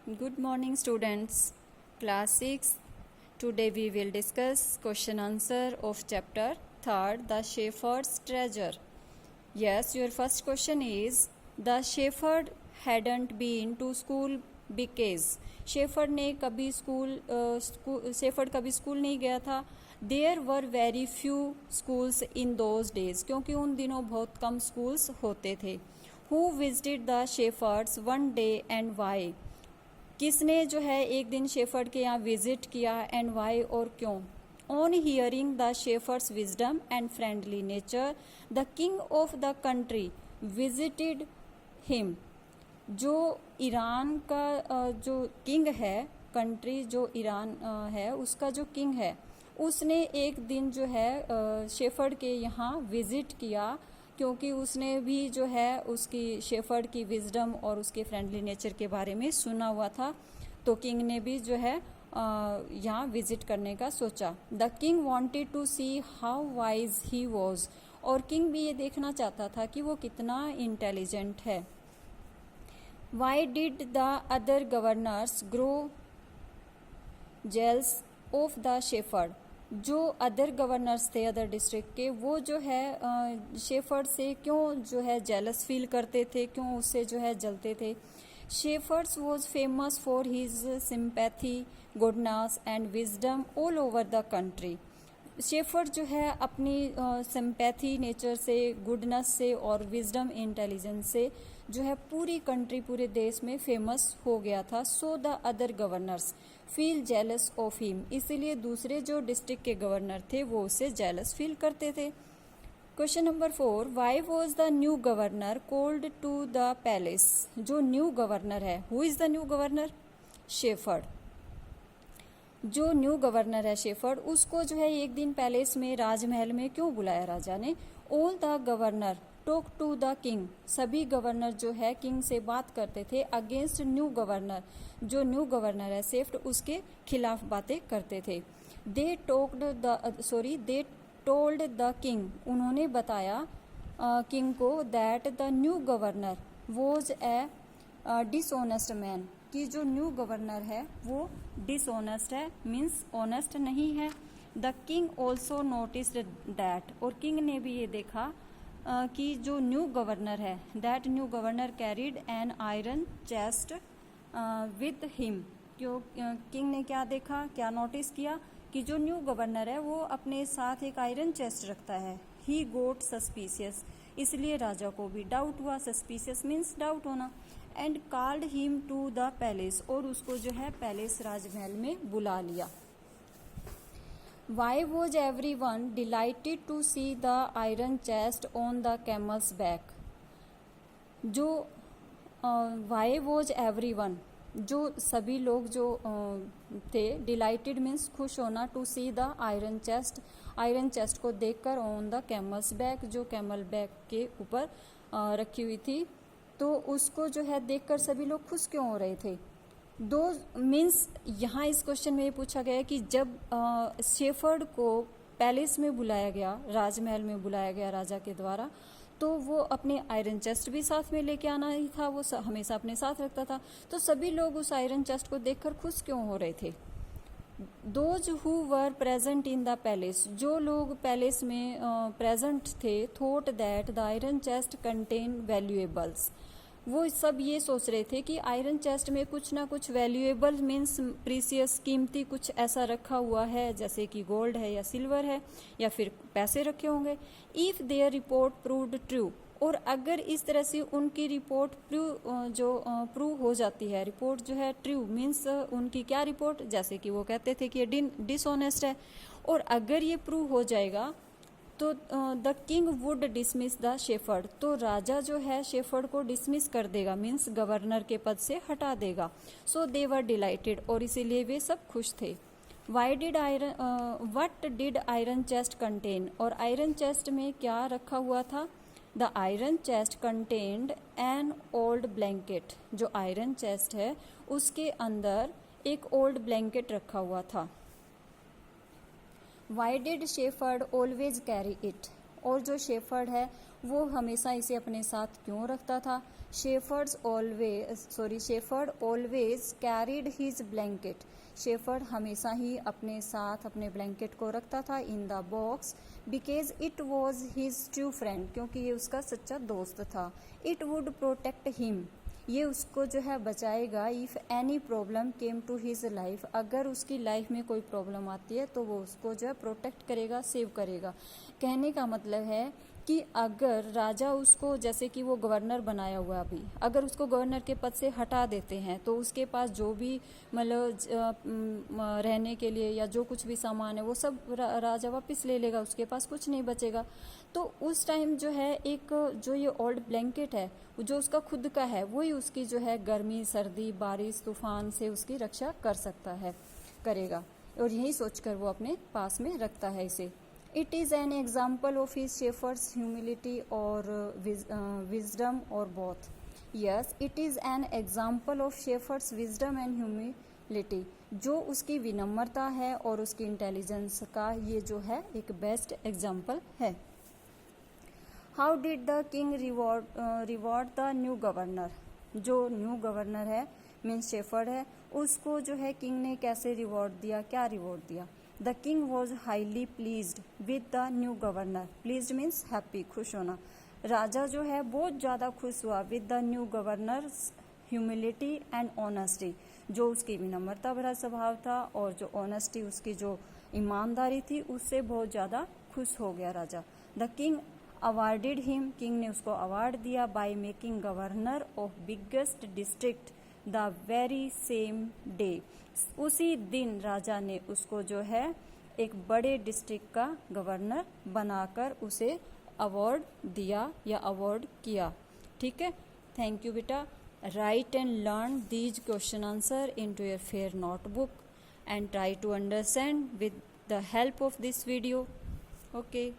Good morning, students. Class 6. Today we will discuss question answer of chapter 3rd, The Shepherd's Treasure. Yes, your first question is the shepherd hadn't been to school because shepherd ने कभी shepherd कभी school नहीं गया था. There were very few schools in those days, क्योंकि उन दिनों बहुत कम स्कूल्स होते थे. Who visited the shepherd's one day and why, किसने जो है एक दिन शेफर्ड के यहाँ विजिट किया, एंड वाई और क्यों. On hearing the shepherd's wisdom and friendly nature the king of the country visited him. जो ईरान का जो किंग है, कंट्री जो ईरान है उसका जो किंग है, उसने एक दिन जो है शेफर्ड के यहाँ विजिट किया, क्योंकि उसने भी जो है उसकी शेफर्ड की विजडम और उसके फ्रेंडली नेचर के बारे में सुना हुआ था. तो किंग ने भी जो है यहाँ विजिट करने का सोचा. The king wanted to see how wise he was, और किंग भी ये देखना चाहता था कि वो कितना इंटेलिजेंट है. Why did the other governors grow jealous of the shepherd, जो अदर गवर्नर्स थे अदर डिस्ट्रिक्ट के, वो जो है शेफर्ड से क्यों जो है जेलस फील करते थे, क्यों उससे जो है जलते थे. Shepherd's was famous for his sympathy, goodness and wisdom all over the country. Shepherd जो है अपनी सिंपैथी नेचर से, गुडनेस से और विजडम इंटेलिजेंस से जो है पूरी कंट्री, पूरे देश में फेमस हो गया था. So the other governors feel jealous of him, इसीलिए दूसरे जो डिस्ट्रिक्ट के गवर्नर थे वो उससे जेलस फील करते थे. Question number 4, why was the new governor called to the palace. जो न्यू गवर्नर है, who is the new governor? Shepherd. जो न्यू गवर्नर है शेफर्ड, उसको जो है एक दिन पैलेस में, राजमहल में क्यों बुलाया राजा ने. All the governor talk to the king, सभी गवर्नर जो है किंग से बात करते थे. अगेंस्ट न्यू गवर्नर, जो न्यू गवर्नर है शेफ्ट, उसके खिलाफ बातें करते थे. दे टोल्ड द किंग, उन्होंने बताया किंग को, that the new governor was a dishonest man, कि जो न्यू गवर्नर है वो डिसऑनेस्ट है, मीन्स ऑनेस्ट नहीं है. The king also noticed that, और किंग ने भी ये देखा कि जो न्यू गवर्नर है, that new governor carried an iron chest with him. क्यों किंग ने क्या देखा, क्या नोटिस किया कि जो न्यू गवर्नर है वो अपने साथ एक आयरन चेस्ट रखता है. ही गोट सस्पिशियस, इसलिए राजा को भी डाउट हुआ. सस्पिशियस मीन्स डाउट होना. And called him to the palace, और उसको जो है पैलेस, राजमहल में बुला लिया. Why was everyone delighted to see the iron chest on the camel's back. जो वाई वॉज एवरी वन, जो सभी लोग जो थे, डिलाइटेड मीन्स खुश होना, to see the iron chest, iron chest को देखकर, ऑन द कैमल्स बैक, जो कैमल बैक के ऊपर रखी हुई थी, तो उसको जो है देखकर सभी लोग खुश क्यों हो रहे थे. दो मीन्स यहाँ इस क्वेश्चन में ये पूछा गया कि जब शेफर्ड को पैलेस में बुलाया गया, राजमहल में बुलाया गया राजा के द्वारा, तो वो अपने आयरन चेस्ट भी साथ में लेके आना ही था, वो हमेशा अपने साथ रखता था. तो सभी लोग उस आयरन चेस्ट को देखकर खुश क्यों हो रहे थे. Those who were present in the palace, जो लोग पैलेस में प्रेजेंट थे, thought that the iron chest contain valuables, वो सब ये सोच रहे थे कि आयरन चेस्ट में कुछ ना कुछ वैल्यूएबल मीन्स प्रीसियस, कीमती कुछ ऐसा रखा हुआ है, जैसे कि गोल्ड है या सिल्वर है या फिर पैसे रखे होंगे. If there report proved true, और अगर इस तरह से उनकी रिपोर्ट प्रूव हो जाती है, रिपोर्ट जो है ट्रू मीन्स उनकी क्या रिपोर्ट, जैसे कि वो कहते थे कि ये डिसऑनेस्ट है, और अगर ये प्रूव हो जाएगा तो the king would dismiss the shepherd, तो राजा जो है शेफर्ड को डिसमिस कर देगा, मीन्स गवर्नर के पद से हटा देगा. सो दे वर डिलाइटेड, और इसीलिए वे सब खुश थे. What did iron chest contain, और आयरन चेस्ट में क्या रखा हुआ था. The iron chest contained an old blanket, जो आयरन चेस्ट है उसके अंदर एक ओल्ड ब्लैंकेट रखा हुआ था. Why did shepherd always carry it, और जो शेफर्ड है वो हमेशा इसे अपने साथ क्यों रखता था? Shepherd always carried his blanket. Shepherd हमेशा ही अपने साथ अपने ब्लैंकेट को रखता था in the box because it was his true friend, क्योंकि ये उसका सच्चा दोस्त था। इट वुड प्रोटेक्ट हिम, ये उसको जो है बचाएगा। If any problem came to his life, अगर उसकी लाइफ में कोई प्रॉब्लम आती है तो वो उसको जो है प्रोटेक्ट करेगा, सेव करेगा। कहने का मतलब है कि अगर राजा उसको, जैसे कि वो गवर्नर बनाया हुआ अभी, अगर उसको गवर्नर के पद से हटा देते हैं तो उसके पास जो भी मतलब रहने के लिए या जो कुछ भी सामान है वो सब राजा वापस ले लेगा, उसके पास कुछ नहीं बचेगा। तो उस टाइम जो है एक जो ये ओल्ड ब्लैंकेट है जो उसका खुद का है, वही उसकी जो है गर्मी, सर्दी, बारिश, तूफान से उसकी रक्षा कर सकता है, करेगा, और यही सोचकर वो अपने पास में रखता है इसे। It is an example of his shepherd's humility or wisdom or both. Yes, it is an example of shepherd's wisdom and humility. जो उसकी विनम्रता है और उसकी इंटेलिजेंस का ये जो है एक बेस्ट एग्जाम्पल है। How did the king reward the new governor? जो न्यू गवर्नर है मीन्स शेफर्ड है, उसको जो है किंग ने कैसे रिवॉर्ड दिया, क्या रिवॉर्ड दिया? The king was highly pleased with the new governor. Pleased means happy, खुश होना। राजा जो है बहुत ज़्यादा खुश हुआ with the new governor humility and honesty, जो उसकी विनम्रता भरा स्वभाव था और जो ऑनेस्टी उसकी जो ईमानदारी थी उससे बहुत ज़्यादा खुश हो गया राजा। The king awarded him, king ने उसको अवार्ड दिया by making governor of biggest district the very same day. उसी दिन राजा ने उसको जो है एक बड़े डिस्ट्रिक्ट का गवर्नर बनाकर उसे अवार्ड दिया या अवार्ड किया। ठीक है, थैंक यू बेटा। Write and learn these question answer into your fair notebook and try to understand with the help of this video. Okay.